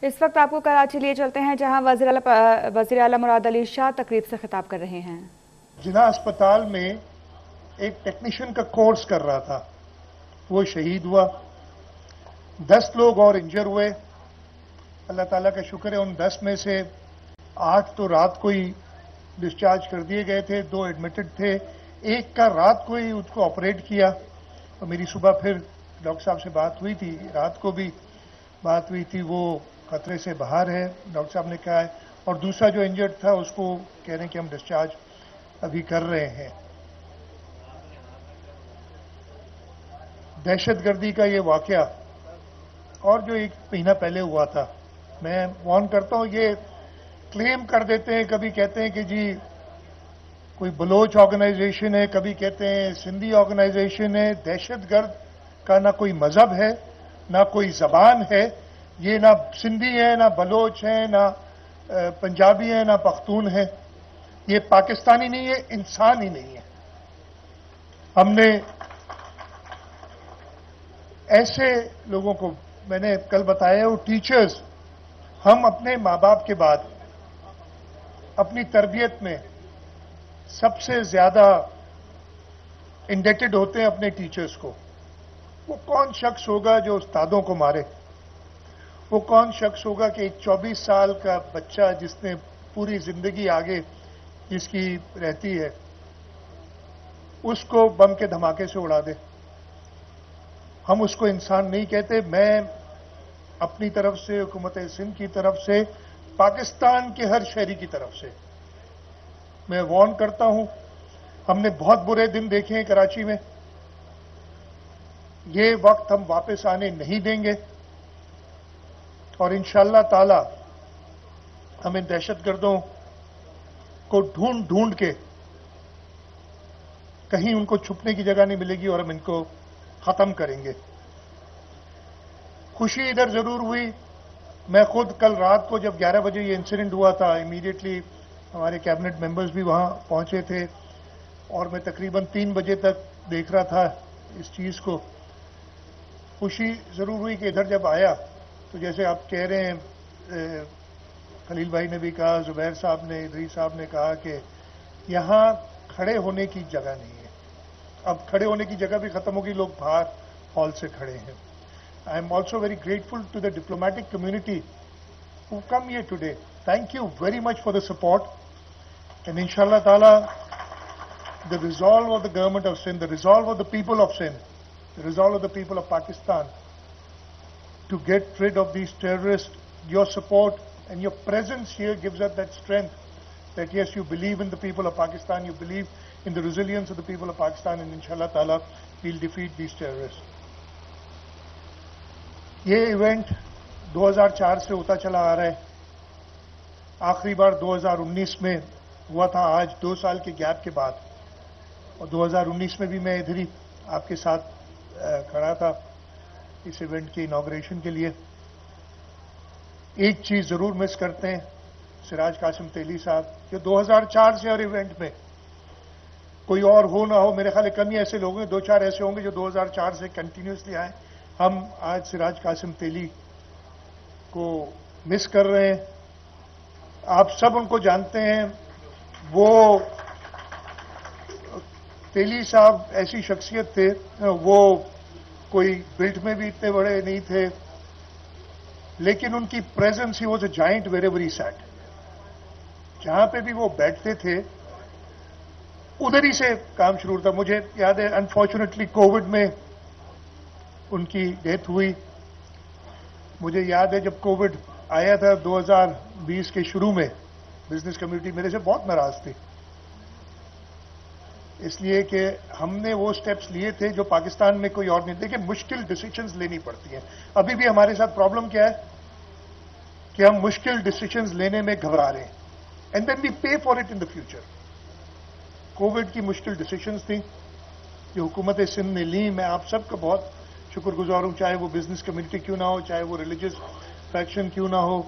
اس وقت آپ کو کراچی لیے چلتے ہیں جہاں وزیر اعلیٰ مراد علی شاہ تقریب سے خطاب کر رہے ہیں۔ جناح اسپتال میں ایک ٹیکنیشین کا کورس کر رہا تھا، وہ شہید ہوا، 10 لوگ اور انجر ہوئے۔ اللہ تعالیٰ کا شکر ہے ان 10 میں سے 8 تو رات کو ہی ڈسچارج کر دیے گئے تھے، 2 ایڈمٹڈ تھے، ایک کا رات کو ہی اس کو آپریٹ کیا، اور میری صبح پھر ڈاکٹر صاحب سے بات ہوئی تھی، رات کو بھی بات ہوئی تھی، وہ خطرے سے باہر ہے ڈاکٹر صاحب نے کہا ہے، اور دوسرا جو انجرڈ تھا اس کو کہہ رہے ہیں کہ ہم ڈسچارج ابھی کر رہے ہیں۔ دہشت گردی کا یہ واقعہ اور جو 1 مہینہ پہلے ہوا تھا، میں وارن کرتا ہوں، یہ کلیم کر دیتے ہیں، کبھی کہتے ہیں کہ جی کوئی بلوچ آرگنائزیشن ہے، کبھی کہتے ہیں سندھی آرگنائزیشن ہے۔ دہشت گرد کا نہ کوئی مذہب ہے، نہ کوئی زبان ہے، یہ نہ سندھی ہے، نہ بلوچ ہے، نہ پنجابی ہے، نہ پختون ہے، یہ پاکستانی نہیں ہے، انسان ہی نہیں ہے۔ ہم نے ایسے لوگوں کو، میں نے کل بتایا، وہ ٹیچرز، ہم اپنے ماں باپ کے بعد اپنی تربیت میں سب سے زیادہ انڈیٹڈ ہوتے ہیں اپنے ٹیچرز کو۔ وہ کون شخص ہوگا جو استادوں کو مارے؟ وہ کون شخص ہوگا کہ ایک 24 سال کا بچہ جس نے پوری زندگی آگے جس کی رہتی ہے، اس کو بم کے دھماکے سے اڑا دے؟ ہم اس کو انسان نہیں کہتے۔ میں اپنی طرف سے، حکومت سندھ کی طرف سے، پاکستان کے ہر شہری کی طرف سے میں وارن کرتا ہوں، ہم نے بہت برے دن دیکھے ہیں کراچی میں، یہ وقت ہم واپس آنے نہیں دیں گے، اور انشاءاللہ تعالی ہم ان دہشت گردوں کو ڈھونڈ ڈھونڈ کے، کہیں ان کو چھپنے کی جگہ نہیں ملے گی، اور ہم ان کو ختم کریں گے۔ خوشی ادھر ضرور ہوئی، میں خود کل رات کو جب 11 بجے یہ انسیڈنٹ ہوا تھا، امیڈیٹلی ہمارے کیبنٹ ممبرز بھی وہاں پہنچے تھے، اور میں تقریباً 3 بجے تک دیکھ رہا تھا اس چیز کو۔ خوشی ضرور ہوئی کہ ادھر جب آیا تو جیسے آپ کہہ رہے ہیں، خلیل بھائی نے بھی کہا، زبیر صاحب نے، ادریس صاحب نے کہا کہ یہاں کھڑے ہونے کی جگہ نہیں ہے۔ اب کھڑے ہونے کی جگہ بھی ختم ہوگی، لوگ باہر ہال سے کھڑے ہیں۔ I am also very grateful to the diplomatic community who come here today. Thank you very much for the support. And inshallah ta'ala, the resolve of the government of Sindh, the resolve of the people of Sindh, the resolve of the people of Pakistan to get rid of these terrorists, your support and your presence here gives us that strength that yes, you believe in the people of Pakistan, you believe in the resilience of the people of Pakistan, and inshallah ta'ala, we'll defeat these terrorists. یہ event 2004 سے ہوتا چلا آ رہا ہے، آخری بار 2019 میں ہوا تھا، آج 2 سال کے گیپ کے بعد، اور 2019 میں بھی میں ادھر ہی آپ کے ساتھ کھڑا تھا اس ایونٹ کی انوگریشن کے لیے۔ ایک چیز ضرور مس کرتے ہیں سراج قاسم تیلی صاحب، کہ 2004 سے ہر ایونٹ میں کوئی اور ہو نہ ہو، میرے خیال ہے کم ہی ایسے لوگ ہیں، 2-4 ایسے ہوں گے جو 2004 سے کنٹینیوسلی آئے۔ ہم آج سراج قاسم تیلی کو مس کر رہے ہیں، آپ سب ان کو جانتے ہیں، وہ تیلی صاحب ایسی شخصیت تھے، وہ کوئی بلٹ میں بھی اتنے بڑے نہیں تھے، لیکن ان کی پریزنس ہی was a giant wherever he sat. جہاں پہ بھی وہ بیٹھتے تھے ادھر ہی سے کام شروع تھا۔ مجھے یاد ہے انفارچونیٹلی کووڈ میں ان کی ڈیتھ ہوئی۔ مجھے یاد ہے جب کووڈ آیا تھا 2020 کے شروع میں، بزنس کمیونٹی میرے سے بہت ناراض تھی، اس لیے کہ ہم نے وہ سٹیپس لیے تھے جو پاکستان میں کوئی اور نہیں۔ دیکھیں، مشکل ڈیسیشنز لینی پڑتی ہیں۔ ابھی بھی ہمارے ساتھ پرابلم کیا ہے کہ ہم مشکل ڈیسیشنز لینے میں گھبرا رہے ہیں، and then we pay for it in the future. COVID کی مشکل ڈیسیشنز تھیں جو حکومت سندھ نے لی، میں آپ سب کا بہت شکر گزار ہوں، چاہے وہ بزنس کمیونٹی کیوں نہ ہو، چاہے وہ ریلیجس فیکشن کیوں نہ ہو،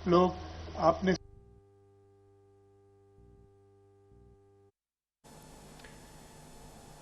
لوگ آپ نے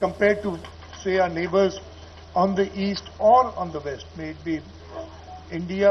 Compared to say our neighbors on the east or on the west, may it be India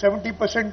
70%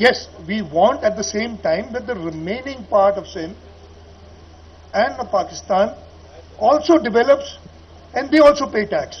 Yes, we want at the same time that the remaining part of Sindh and of Pakistan also develops and they also pay tax.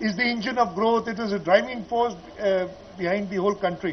is the engine of growth, it is a driving force behind the whole country.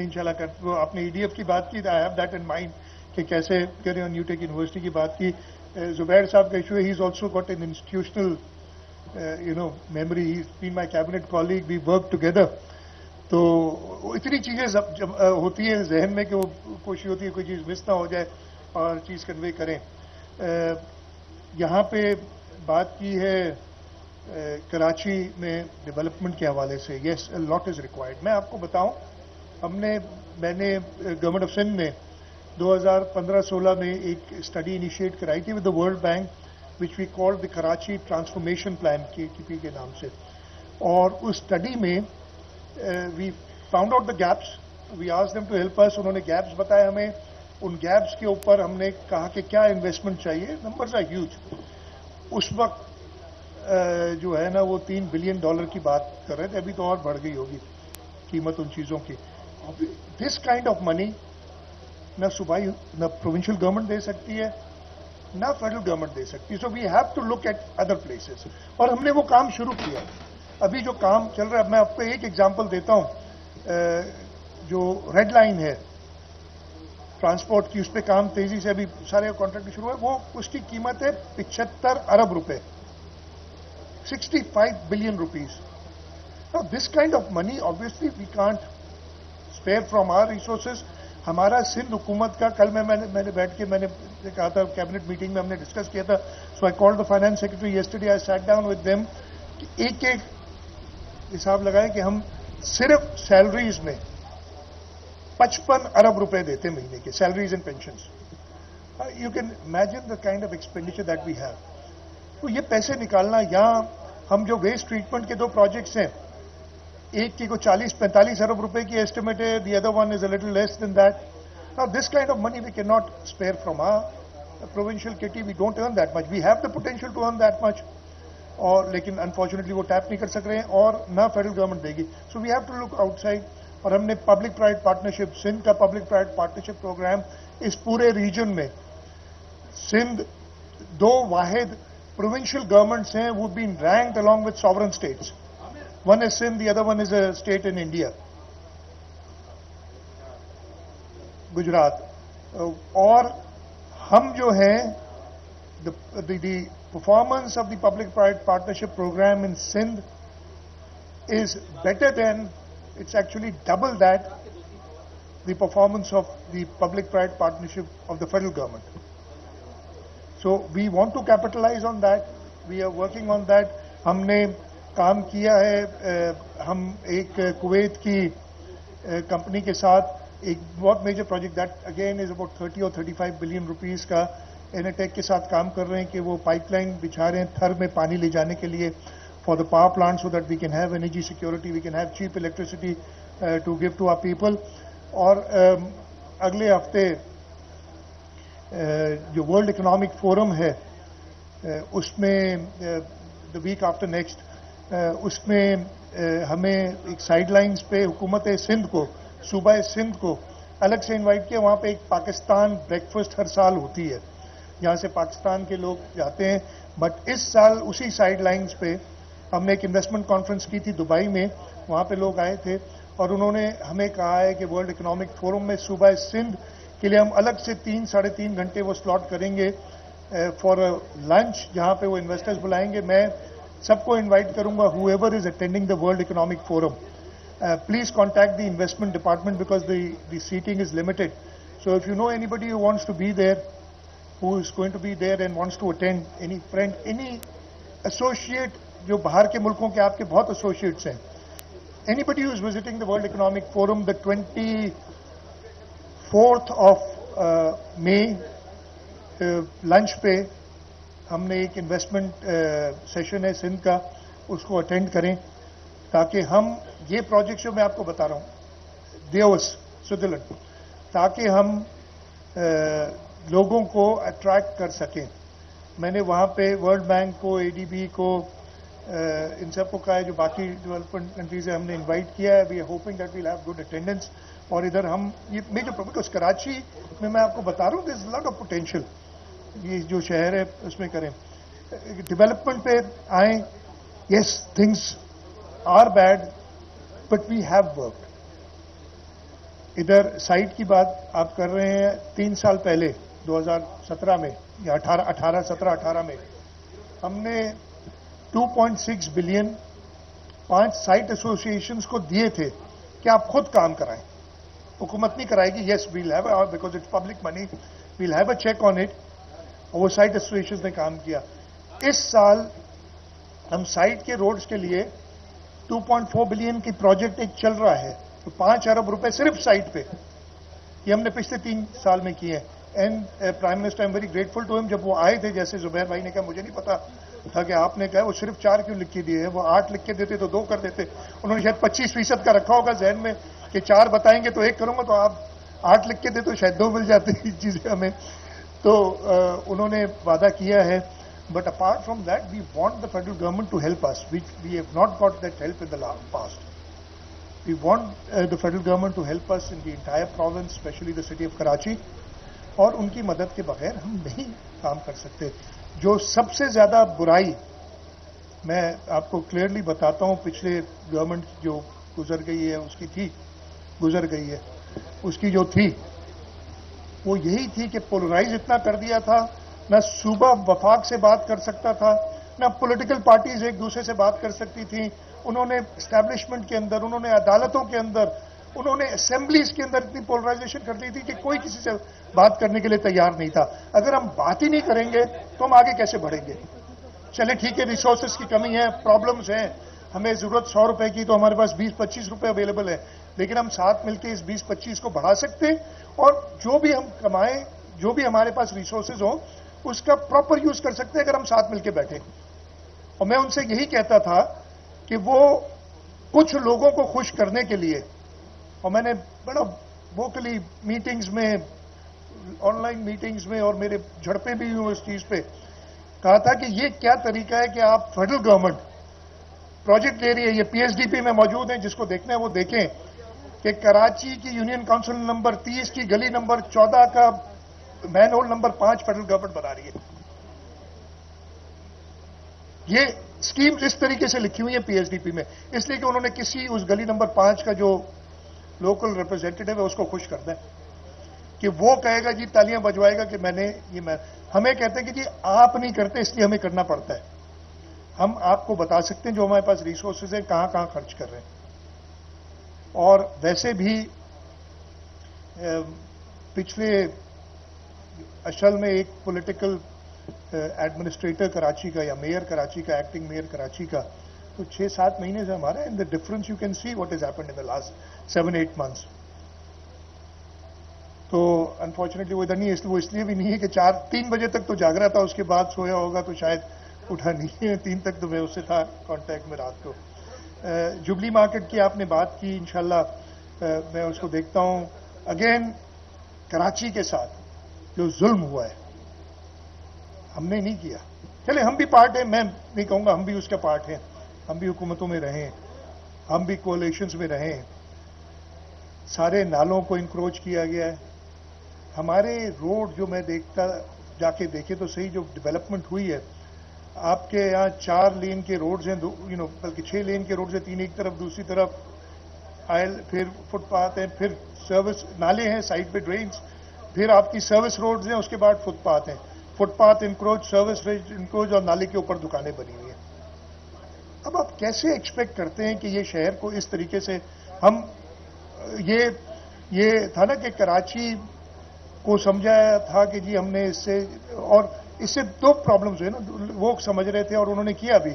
دیکھتے ہیں انشاءاللہ کرتے. وہ آپ نے EDF کی بات کی, I have that in mind کہ کیسے کریں, اور نیو ٹیک یونیورسٹی کی بات کی. زبیر صاحب کا ایشو ہے, he is also got an institutional memory. He's been my cabinet colleague, we work together. تو اتنی چیزیں ہوتی ہیں ذہن میں کہ وہ کوشش ہوتی ہے کوئی چیز مس نہ ہو جائے اور چیز کنوے کریں. یہاں پہ بات کی ہے کراچی میں ڈیولپمنٹ کے حوالے سے. یس, لاٹ از ریکوائرڈ. میں آپ کو بتاؤں, میں نے گورنمنٹ آف سندھ نے 2015-16 میں ایک اسٹڈی انیشیٹ کرائی تھی with the world bank, which we called the Karachi Transformation Plan, KTP کے نام سے. اور اس اسٹڈی میں we found out the gaps, we asked them to help us. انہوں نے گیپس بتائے ہمیں. ان گیپس کے اوپر ہم نے کہا کہ کیا انویسٹمنٹ چاہیے. Numbers are huge. اس وقت جو ہے نا وہ $3 بلین کی بات کر رہے تھے. ابھی تو اور بڑھ گئی ہوگی قیمت ان چیزوں کی. دس کائنڈ آف منی نہ صوبائی نہ پروونشل گورنمنٹ دے سکتی ہے, نہ فیڈرل گورنمنٹ دے سکتی. So we have to look at other places. اور ہم نے وہ کام شروع کیا. ابھی جو کام چل رہا ہے, میں آپ کو ایک ایگزامپل دیتا ہوں. جو ریڈ لائن ہے ٹرانسپورٹ کی, اس پہ کام تیزی سے ابھی سارے کانٹریکٹ شروع ہے. وہ اس کی قیمت ہے 75 ارب روپے, 65 billion rupees. This kind of money obviously we can't spare from our resources. ہمارا سندھ حکومت کا, کل میں نے بیٹھ کے میں نے کہا تھا کیبنٹ میٹنگ میں ہم نے ڈسکس کیا تھا. So I called the finance secretary yesterday, I sat down with them کہ ایک ایک حساب لگائے کہ ہم صرف سیلریز میں 55 ارب روپے دیتے مہینے کے, salaries and pensions. You can imagine the kind of expenditure that we have. تو یہ پیسے نکالنا, یہاں ہم جو ویسٹ ٹریٹمنٹ کے 2 پروجیکٹس ہیں, ایک کی کو 40-45 ارب روپے کی ایسٹیمیٹ ہے, the other one is a little less than that. Now this kind of money we cannot spare from our provincial kitty. We don't earn that much. We have the potential to earn that much. اور لیکن unfortunately وہ tape نہیں کر سک رہے ہیں, اور نہ فیڈرل گورنمنٹ دے گی. So we have to look آؤٹ سائڈ. اور ہم نے پبلک پرائیویٹ پارٹنرشپ, سندھ کا پبلک پرائیویٹ پارٹنرشپ پروگرام, اس پورے ریجن میں سندھ 2 واحد پروونشل گورنمنٹس ہیں وہ بین ranked along with sovereign states. One is Sindh, the other one is a state in India, Gujarat. اور ہم جو ہیں the performance of the public-private partnership program in Sindh is better than, it's actually double that, the performance of the public-private partnership of the federal government. So we want to capitalize on that. We are working on that. ہم نے کام کیا ہے, ہم ایک Kuwait کی company کے ساتھ ایک بہت major project that again is about 30 اور 35 بلین روپیز کا اینٹیک کے ساتھ کام کر رہے ہیں کہ وہ پائپ لائن بچھا رہے ہیں تھر میں پانی لے جانے کے لیے for the power plant, so that we can have energy security, we can have cheap electricity to give to our people. اور اگلے ہفتے جو ورلڈ اکنامک فورم ہے اس میں دا ویک آفٹر نیکسٹ, اس میں ہمیں ایک سائڈ لائنز پہ حکومت سندھ کو, صوبہ سندھ کو الگ سے انوائٹ کیا. وہاں پہ ایک پاکستان بریکفسٹ ہر سال ہوتی ہے جہاں سے پاکستان کے لوگ جاتے ہیں. بٹ اس سال اسی سائڈ لائنز پہ ہم نے ایک انویسٹمنٹ کانفرنس کی تھی دبئی میں, وہاں پہ لوگ آئے تھے اور انہوں نے ہمیں کہا ہے کہ ورلڈ اکنامک فورم میں صوبہ سندھ کے لیے ہم الگ سے 3-3.5 گھنٹے وہ سلاٹ کریں گے فار لنچ, جہاں پہ وہ انویسٹرز بلائیں گے. میں سب کو انوائٹ کروں گا, whoever ever is attending the world economic forum, please contact the investment department because the seating is limited. So if you know anybody who wants to be there, who is going to be there and wants to attend, any friend, any associate جو باہر کے ملکوں کے آپ کے بہت associates ہیں, anybody who is visiting the World Economic Forum the 24th of May, lunch پہ ہم نے ایک انویسٹمنٹ سیشن ہے سندھ کا, اس کو اٹینڈ کریں تاکہ ہم یہ پروجیکٹ جو میں آپ کو بتا رہا ہوں دیوس سوئٹزرلینڈ, تاکہ ہم لوگوں کو اٹریکٹ کر سکیں. میں نے وہاں پہ ورلڈ بینک کو, ADB کو, ان سب کو کہا ہے جو باقی ڈیولپمنٹ کنٹریز ہیں ہم نے انوائٹ کیا ہے. We are hoping that we'll have good attendance. اور ادھر ہم یہ میجر بیکاز کراچی میں آپ کو بتا رہا ہوں دیر از لاٹ آف پوٹینشیل. یہ جو شہر ہے اس میں کریں, ڈیولپمنٹ پہ آئیں. Yes things are bad, but we have worked. ادھر سائٹ کی بات آپ کر رہے ہیں. 3 سال پہلے 2017 میں یا 18 میں ہم نے 2.6 بلین 5 سائٹ ایسوسیشنز کو دیے تھے کہ آپ خود کام کرائیں. حکومت نہیں کرائے گی. Yes we'll have because it's public money we'll have a check on it. اور وہ سائٹ ایسوسیشنز نے کام کیا. اس سال ہم سائٹ کے روڈز کے لیے 2.4 بلین کی پروجیکٹ ایک چل رہا ہے. تو 5 ارب روپے صرف سائٹ پہ یہ ہم نے پچھلے 3 سال میں کیے ہیں. And prime minister I am very grateful to him. جب وہ آئے تھے, جیسے زبیر بھائی نے کہا, مجھے نہیں پتا تھا کہ آپ نے کہا وہ صرف 4 کیوں لکھ کے دیے ہیں, وہ 8 لکھ کے دیتے تو 2 کر دیتے. انہوں نے شاید 25% کا رکھا ہوگا ذہن میں کہ 4 بتائیں گے تو 1 کروں گا, تو آپ 8 لکھ کے دیتے تو شاید 2 مل جاتی چیزیں ہمیں. تو انہوں نے وعدہ کیا ہے. But apart from that we want the federal government to help us, we have not got that help in the past. We want the federal government to help us in the entire province, especially the city of Karachi. اور ان کی مدد کے بغیر ہم نہیں کام کر سکتے. جو سب سے زیادہ برائی میں آپ کو کلیئرلی بتاتا ہوں, پچھلے گورنمنٹ جو گزر گئی ہے اس کی جو تھی وہ یہی تھی کہ پولرائز اتنا کر دیا تھا. نہ صوبہ وفاق سے بات کر سکتا تھا, نہ پولیٹیکل پارٹیز ایک دوسرے سے بات کر سکتی تھیں. انہوں نے اسٹیبلشمنٹ کے اندر, انہوں نے عدالتوں کے اندر, انہوں نے اسمبلیز کے اندر اتنی پولرائزیشن کر دی تھی کہ کوئی کسی سے بات کرنے کے لیے تیار نہیں تھا. اگر ہم بات ہی نہیں کریں گے تو ہم آگے کیسے بڑھیں گے؟ چلے ٹھیک ہے, ریسورسز کی کمی ہے, پرابلمز ہیں, ہمیں ضرورت 100 روپے کی تو ہمارے پاس 20-25 روپے اویلیبل ہے, لیکن ہم ساتھ مل کے اس 20-25 کو بڑھا سکتے ہیں. اور جو بھی ہم کمائیں, جو بھی ہمارے پاس ریسورسز ہوں, اس کا پراپر یوز کر سکتے ہیں اگر ہم ساتھ مل کے بیٹھیں. اور میں ان سے یہی کہتا تھا کہ وہ کچھ لوگوں کو خوش کرنے کے لیے, اور میں نے بڑا ووکلی میٹنگز میں, آن لائن میٹنگز میں, اور میرے جھڑپیں بھی ہوئے اس چیز پہ, کہا تھا کہ یہ کیا طریقہ ہے کہ آپ فیڈرل گورنمنٹ پروجیکٹ لے رہی ہے. یہ پی ایس ڈی پی میں موجود ہیں, جس کو دیکھنا ہے وہ دیکھیں کہ کراچی کی یونین کونسل نمبر 30 کی گلی نمبر 14 کا مین ہول نمبر 5 فیڈرل گورنمنٹ بنا رہی ہے. یہ اسکیم اس طریقے سے لکھی ہوئی ہے پی ایس ڈی پی میں, اس لیے کہ انہوں نے کسی اس گلی نمبر 5 کا جو لوکل ریپرزینٹیٹو ہے اس کو خوش کرنا ہے کہ وہ کہے گا جی, تالیاں بجوائے گا کہ میں نے یہ. ہمیں کہتے ہیں کہ جی آپ نہیں کرتے اس لیے ہمیں کرنا پڑتا ہے. ہم آپ کو بتا سکتے ہیں جو ہمارے پاس ریسورسز ہیں کہاں کہاں خرچ کر رہے ہیں. اور ویسے بھی پچھلے اصل میں ایک پولیٹیکل ایڈمنسٹریٹر کراچی کا یا میئر کراچی کا, ایکٹنگ میئر کراچی کا, تو 6-7 مہینے سے ہمارا in the difference you can see what is happened in the last 7-8 months. تو انفارچونیٹلی وہ ادھر نہیں ہے. وہ اس لیے بھی نہیں ہے کہ 3 بجے تک تو جاگ رہا تھا, اس کے بعد سویا ہوگا تو شاید اٹھا نہیں ہے. 3 تک تو میں اس سے تھا کانٹیکٹ میں رات کو. جبلی مارکیٹ کی آپ نے بات کی, انشاءاللہ میں اس کو دیکھتا ہوں. اگین کراچی کے ساتھ جو ظلم ہوا ہے ہم نے نہیں کیا. چلے ہم بھی پارٹ ہیں, میں نہیں کہوں گا ہم بھی اس کا پارٹ ہیں, ہم بھی حکومتوں میں رہے ہیں, ہم بھی کولیشنز میں رہے ہیں. سارے نالوں کو انکروچ کیا گیا ہے. ہمارے روڈ جو میں دیکھتا, جا کے دیکھے تو صحیح جو ڈیولپمنٹ ہوئی ہے, آپ کے یہاں 4 لین کے روڈز ہیں, بلکہ 6 لین کے روڈز ہیں, 3 ایک طرف, دوسری طرف آئل, پھر فٹ پاتھ ہیں, پھر سروس نالے ہیں سائڈ پہ, ڈرینز, پھر آپ کی سروس روڈز ہیں, اس کے بعد فٹ پاتھ ہیں. Footpath encroach, service encroach, اور نالے کے اوپر دکانیں بنی ہوئی ہیں. اب آپ کیسے ایکسپیکٹ کرتے ہیں کہ یہ شہر کو اس طریقے سے ہم, یہ تھا نا کہ کراچی کو سمجھایا تھا کہ جی ہم نے اس سے, اور اس سے 2 پرابلمز ہوئے نا, وہ سمجھ رہے تھے اور انہوں نے کیا بھی.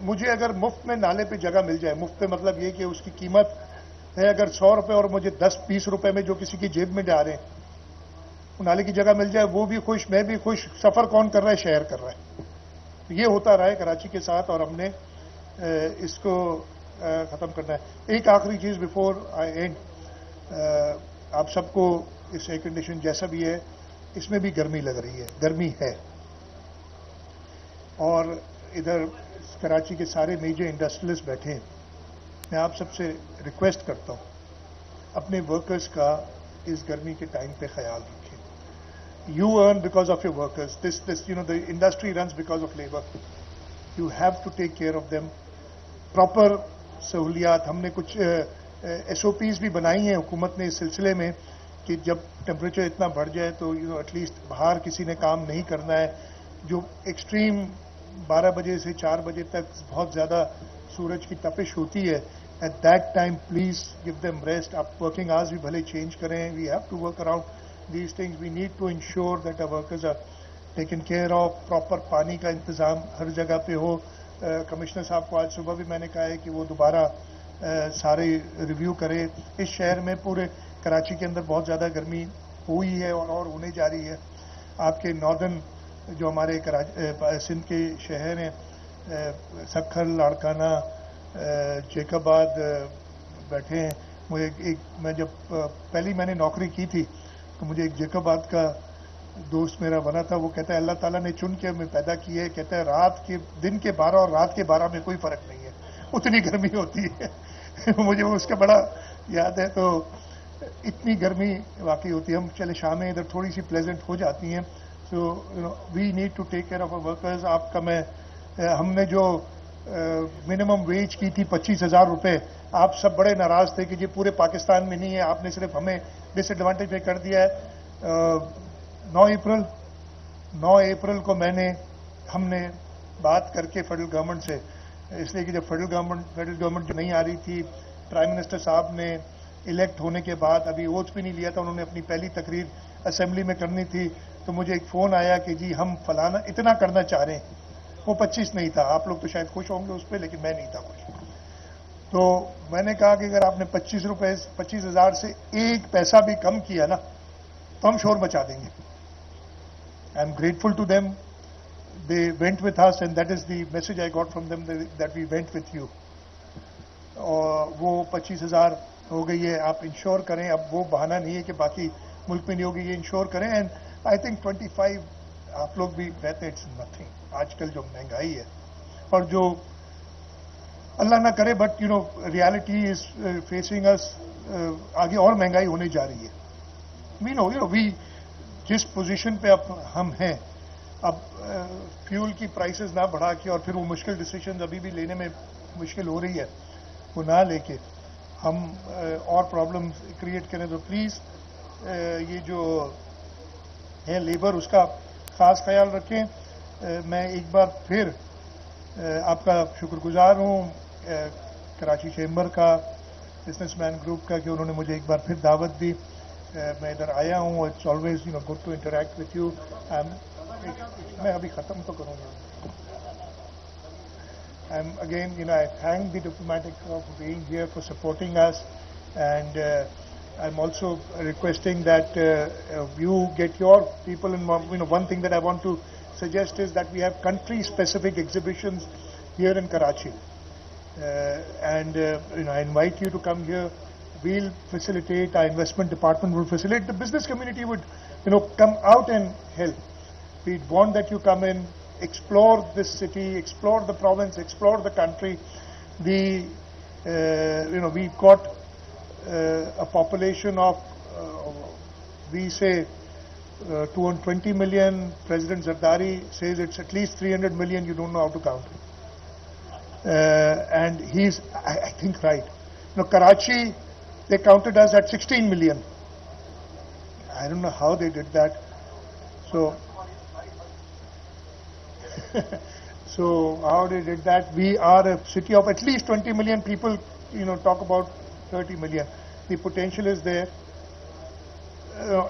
مجھے اگر مفت میں نالے پہ جگہ مل جائے, مفت پہ مطلب یہ کہ اس کی قیمت ہے اگر 100 روپے اور مجھے 10-20 روپے میں جو کسی کی جیب میں ڈالیں, نالے کی جگہ مل جائے, وہ بھی خوش, میں بھی خوش. سفر کون کر رہا ہے؟ شہر کر رہا ہے. یہ ہوتا رہا ہے کراچی کے ساتھ, اور ہم نے اس کو ختم کرنا ہے. ایک آخری چیز بیفور آئی اینڈ, آپ سب کو اس ایئر کنڈیشن جیسا بھی ہے, اس میں بھی گرمی لگ رہی ہے, گرمی ہے. اور ادھر کراچی کے سارے میجر انڈسٹریلسٹ بیٹھے ہیں. میں آپ سب سے ریکویسٹ کرتا ہوں اپنے ورکرز کا اس گرمی کے ٹائم پہ خیال رکھیں. You earn because of your workers. The industry runs because of labor. You have to take care of them. Proper سہولیات, ہم نے کچھ SOPs بھی بنائی ہیں حکومت نے اس سلسلے میں کہ جب ٹیمپریچر اتنا بڑھ جائے تو ایٹ لیسٹ باہر کسی نے کام نہیں کرنا ہے. جو ایکسٹریم 12 بجے سے 4 بجے تک بہت زیادہ سورج کی تپش ہوتی ہے, at that time please give them rest. آپ ورکنگ آورز بھی بھلے چینج کریں. We have to work around these things. We need to ensure that our workers are taken care of. Proper پانی کا انتظام ہر جگہ پہ ہو. کمشنر صاحب کو آج صبح بھی میں نے کہا ہے کہ وہ دوبارہ سارے ریویو کرے. اس شہر میں پورے کراچی کے اندر بہت زیادہ گرمی ہوئی ہے اور ہونے جا رہی ہے. آپ کے ناردرن جو ہمارے سندھ کے شہر ہیں, سکھر, لاڑکانہ, جیکب آباد بیٹھے ہیں. مجھے میں جب پہلی میں نے نوکری کی تھی تو مجھے ایک جیکب آباد کا دوست میرا بنا تھا. وہ کہتا ہے اللہ تعالیٰ نے چن کے ہمیں پیدا کی ہے. کہتا ہے دن کے 12 اور رات کے 12 میں کوئی فرق نہیں ہے, اتنی گرمی ہوتی ہے. مجھے وہ اس کا بڑا یاد ہے. تو اتنی گرمی واقعی ہوتی ہے. ہم چلے شامیں ادھر تھوڑی سی پلیزنٹ ہو جاتی ہیں. So we need to take care of our workers. آپ کا ہم نے جو منیمم ویج کی تھی 25,000 روپے, آپ سب بڑے ناراض تھے کہ یہ پورے پاکستان میں نہیں ہے, آپ نے صرف ہمیں ڈس ایڈوانٹیج پہ کر دیا ہے. 9 اپریل کو ہم نے بات کر کے فیڈرل گورنمنٹ سے, اس لیے کہ جب فیڈرل گورنمنٹ جو نہیں آ رہی تھی, پرائم منسٹر صاحب نے الیکٹ ہونے کے بعد ابھی اوتھ بھی نہیں لیا تھا, انہوں نے اپنی پہلی تقریر اسمبلی میں کرنی تھی. تو مجھے ایک فون آیا کہ جی ہم فلانا اتنا کرنا چاہ رہے ہیں. وہ 25 نہیں تھا. آپ لوگ تو شاید خوش ہوں گے اس پہ, لیکن میں نہیں تھا خوش. تو میں نے کہا کہ اگر آپ نے 25,000 سے ایک پیسہ بھی کم کیا نا تو ہم شور مچا دیں گے. I am grateful to them. They went with us and that is the message I got from them that we went with you. اور وہ 25,000 ہو گئی ہے. آپ انشور کریں. اب وہ بہانہ نہیں ہے کہ باقی ملک میں نہیں ہوگی, یہ انشور کریں. اینڈ آئی تھنک 25 آپ لوگ بھی کہتے ہیں اٹس نتھنگ. آج کل جو مہنگائی ہے اور جو اللہ نہ کرے بٹ ریالٹی از فیسنگ اس, آگے اور مہنگائی ہونے جا رہی ہے. وی جس پوزیشن پہ اب ہم ہیں, اب فیول کی پرائسز نہ بڑھا کے اور پھر وہ مشکل ڈیسیشنز ابھی بھی لینے میں مشکل ہو رہی ہے, وہ نہ لے کے ہم اور پرابلم کریٹ کریں. تو پلیز یہ جو ہے لیبر, اس کا خاص خیال رکھیں. میں ایک بار پھر آپ کا شکر گزار ہوں کراچی چیمبر کا, بزنس مین گروپ کا, کہ انہوں نے مجھے ایک بار پھر دعوت دی. میں ادھر آیا ہوں. It's always good to interact with you. میں ابھی ختم تو کروں گا. Again, I thank the diplomatic corps for being here, for supporting us, and I'm also requesting that you get your people involved. One thing that I want to suggest is that we have country-specific exhibitions here in Karachi, and I invite you to come here. We'll facilitate. Our investment department will facilitate. The business community would, come out and help. We want that you come in, explore this city, explore the province, explore the country. We've got a population of, we say, 220 million. President Zardari says it's at least 300 million. You don't know how to count it. And he's, I think, right. Karachi, they counted us at 16 million. I don't know how they did that. So how they did that? We are a city of at least 20 million people, talk about 30 million. The potential is there.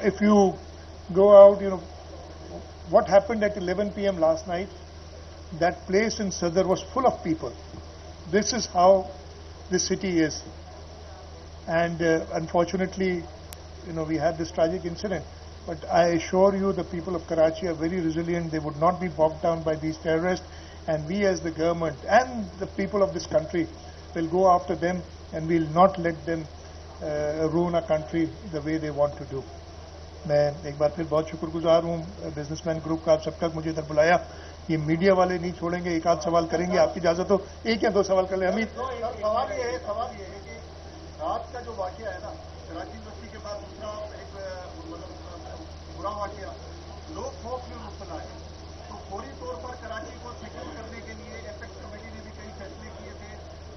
If you go out, what happened at 11 p.m. last night, that place in Sadr was full of people. This is how this city is. And unfortunately, we had this tragic incident. But I assure you, the people of Karachi are very resilient. They would not be bogged down by these terrorists. And we as the government and the people of this country will go after them, and will not let them ruin our country the way they want to do. میں ایک بار پھر بہت شکر گزار ہوں business man group کا. آپ سب کا مجھے ادھر بلایا. یہ میڈیا والے نہیں چھوڑیں گے. ایک آدھ سوال کریں گے, آپ کی اجازت ہو ایک یا دو سوال کر لیں. حمید, سوال یہ ہے کہ رات کا جو واقعہ ہے نا کراچی یونیورسٹی کے بعد دوسرا ایک برا واقعہ, لوگ خوف میں مبتلا ہے. تو فوری طور پر کراچی کو سیکیور کرنے کے لیے ایپیکس کمیٹی نے بھی کئی فیصلے کیے تھے.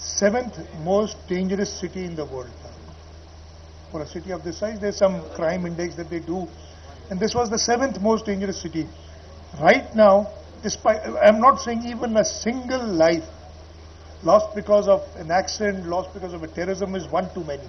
7th most dangerous city in the world. For a city of this size, there's some crime index that they do, and this was the 7th most dangerous city. Right now, despite, I'm not saying even a single life lost because of an accident, lost because of a terrorism is one too many.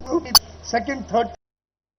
2nd, 3rd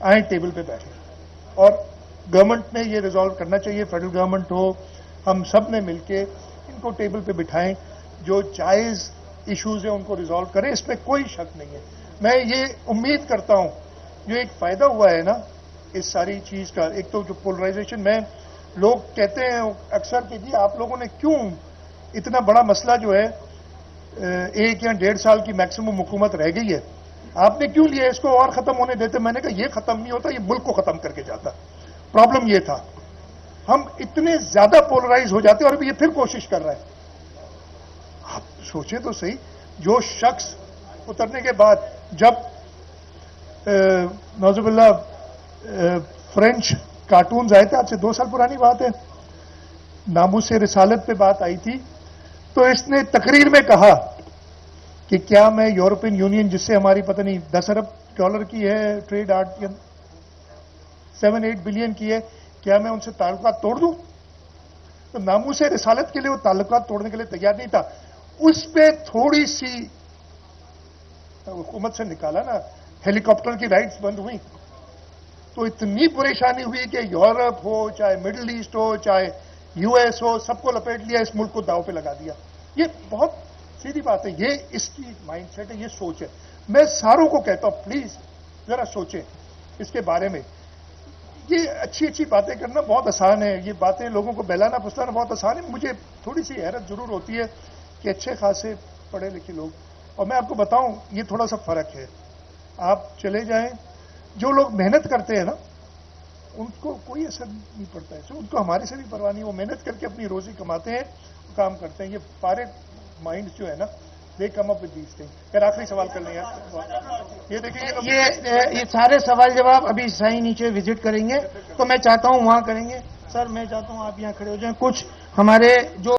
آئیں table پہ بیٹھیں اور government نے یہ resolve کرنا چاہیے, federal government ہو, ہم سب نے مل کے ان کو ٹیبل پہ بٹھائیں, جو جائز ایشوز ہیں ان کو ریزالو کریں, اس پہ کوئی شک نہیں ہے. میں یہ امید کرتا ہوں جو ایک فائدہ ہوا ہے نا اس ساری چیز کا, ایک تو جو پولرائزیشن میں لوگ کہتے ہیں اکثر کہ جی آپ لوگوں نے کیوں اتنا بڑا مسئلہ جو ہے 1 یا 1.5 سال کی میکسیمم حکومت رہ گئی ہے, آپ نے کیوں لیا, اس کو اور ختم ہونے دیتے. میں نے کہا یہ ختم نہیں ہوتا, یہ ملک کو ختم کر کے جاتا. پرابلم یہ تھا ہم اتنے زیادہ پولرائز ہو جاتے اور ابھی یہ پھر کوشش کر رہا ہے. آپ سوچیں تو صحیح, جو شخص اترنے کے بعد جب نوزب اللہ فرینچ کارٹونز آئے تھے, آج سے 2 سال پرانی بات ہے, ناموس رسالت پہ بات آئی تھی, تو اس نے تقریر میں کہا کہ کیا میں یورپین یونین جس سے ہماری پتہ نہیں $10 ارب کی ہے ٹریڈ, 7-8 بلین کی ہے, کیا میں ان سے تعلقات توڑ دوں؟ تو ناموس رسالت کے لیے وہ تعلقات توڑنے کے لیے تیار نہیں تھا. اس پہ تھوڑی سی حکومت سے نکالا نا, ہیلی کاپٹر کی رائڈز بند ہوئی تو اتنی پریشانی ہوئی کہ یورپ ہو, چاہے مڈل ایسٹ ہو, چاہے US ہو, سب کو لپیٹ لیا, اس ملک کو داؤ پہ لگا دیا. یہ بہت سیدھی بات ہے, یہ اس کی مائنڈ سیٹ ہے, یہ سوچ ہے. میں ساروں کو کہتا ہوں پلیز ذرا سوچیں اس کے بارے میں. یہ اچھی باتیں کرنا بہت آسان ہے, یہ باتیں لوگوں کو بہلانا پھسلانا بہت آسان ہے. مجھے تھوڑی سی حیرت ضرور ہوتی ہے کہ اچھے خاصے پڑھے لکھے لوگ, اور میں آپ کو بتاؤں یہ تھوڑا سا فرق ہے. آپ چلے جائیں, جو لوگ محنت کرتے ہیں نا ان کو کوئی اثر نہیں پڑتا ہے, ان کو ہمارے سے بھی پرواہ نہیں, وہ محنت کر کے اپنی روزی کماتے ہیں, کام کرتے ہیں. یہ فارغ مائنڈ جو ہے نا دے کم اپ ود دیز تھنگ. پھر آخری سوال کر لیں یار, یہ دیکھیے یہ سارے سوال جواب ابھی سائیں نیچے وزٹ کریں گے, تو میں چاہتا ہوں وہاں کریں گے. سر میں چاہتا ہوں آپ یہاں کھڑے ہو جائیں. کچھ ہمارے جو